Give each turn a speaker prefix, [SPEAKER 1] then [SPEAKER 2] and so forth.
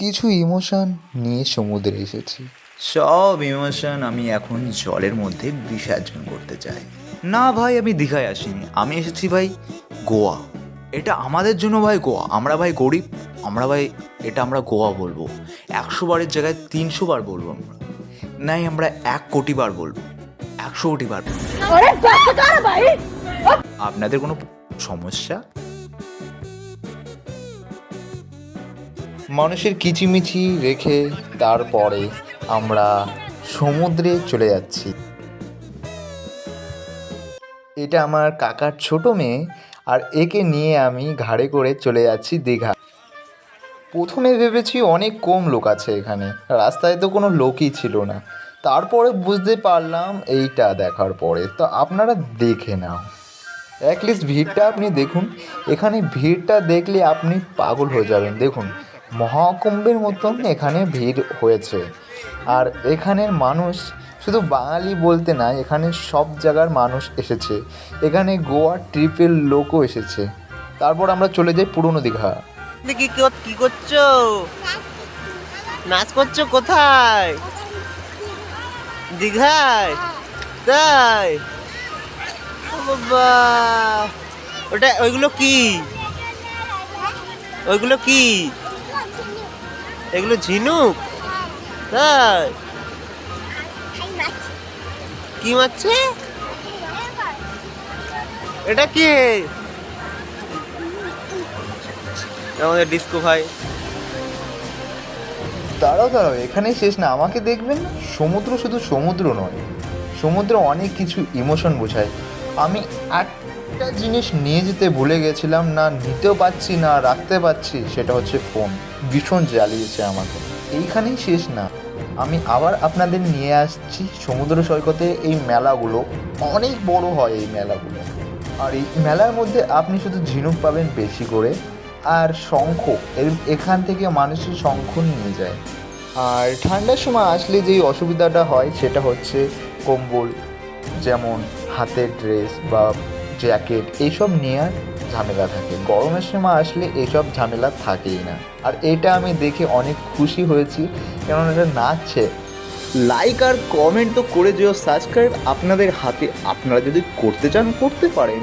[SPEAKER 1] কিছু ইমোশন নিয়ে সমুদ্রে এসেছি।
[SPEAKER 2] সব ইমোশন আমি এখন জলের মধ্যে বিসর্জন করতে চাই। না ভাই, আমি দীঘায় আসিনি, আমি এসেছি ভাই গোয়া। এটা আমাদের জন্য ভাই গোয়া। আমরা ভাই গরিব, আমরা ভাই এটা আমরা গোয়া বলবো। 100 বারের জায়গায় 300 বার বলবো আমরা। নাই, আমরা 1 কোটি বার বলবো, 100 কোটি বার বলবো। আপনাদের কোনো সমস্যা?
[SPEAKER 1] মানুষের কিচিমিচি রেখে তারপরে আমরা সমুদ্রে চলে যাচ্ছি। এটা আমার কাকার ছোট মেয়ে, আর একে নিয়ে আমি ঘাড়ে করে চলে যাচ্ছি দীঘা। প্রথমে ভেবেছি অনেক কম লোক আছে এখানে, রাস্তায় তো কোনো লোকই ছিল না। তারপরে বুঝতে পারলাম এইটা দেখার পরে। তো আপনারা দেখে নাও, অ্যাটলিস্ট ভিড়টা আপনি দেখুন। এখানে ভিড়টা দেখলে আপনি পাগল হয়ে যাবেন। দেখুন, মহাকুম্ভের মতন এখানে ভিড় হয়েছে। আর এখানের মানুষ শুধু বাঙালি বলতে নাই, এখানে সব জায়গার মানুষ এসেছে। এখানে গোয়া ট্রিপের লোকও এসেছে। তারপর আমরা চলে যাই পুরনো দীঘা।
[SPEAKER 3] কি করছো? নাচ করছো কোথায়? দীঘায়? তাই? ও বাবা, ওটা ওইগুলো কি? ওইগুলো কি? এগুলো ঝিনুক? তাই? কি মারছে? এটা কি? আমাদের ডিস্কো ভাই।
[SPEAKER 1] দাঁড়াও দাঁড়াও, এখানেই শেষ না, আমাকে দেখবেন না। সমুদ্র শুধু সমুদ্র নয়, সমুদ্র অনেক কিছু ইমোশন বোঝায়। আমি একটা জিনিস নিয়ে যেতে ভুলে গেছিলাম, না নিতেও পারছি না রাখতে পারছি, সেটা হচ্ছে ফোন। ভীষণ জ্বালিয়েছে আমাকে। এইখানেই শেষ না, আমি আবার আপনাদের নিয়ে আসছি সমুদ্র সৈকতে। এই মেলাগুলো অনেক বড় হয়, এই মেলাগুলো। আর এই মেলার মধ্যে আপনি শুধু ঝিনুক পাবেন বেশি করে, আর শঙ্খ। এখান থেকে মানুষের শঙ্খ নিয়ে যায়। আর ঠান্ডার সময় আসলে যেই অসুবিধাটা হয় সেটা হচ্ছে কম্বল, যেমন হাতের ড্রেস বা জ্যাকেট, এইসব নেওয়ার ঝামেলা থাকে। গরমের সময় আসলে এইসব ঝামেলা থাকেই না। আর এটা আমি দেখে অনেক খুশি হয়েছি, কেননা এটা নাচছে। লাইক আর কমেন্ট তো করে দিও, সাবস্ক্রাইব আপনাদের হাতে, আপনারা যদি করতে চান করতে পারেন।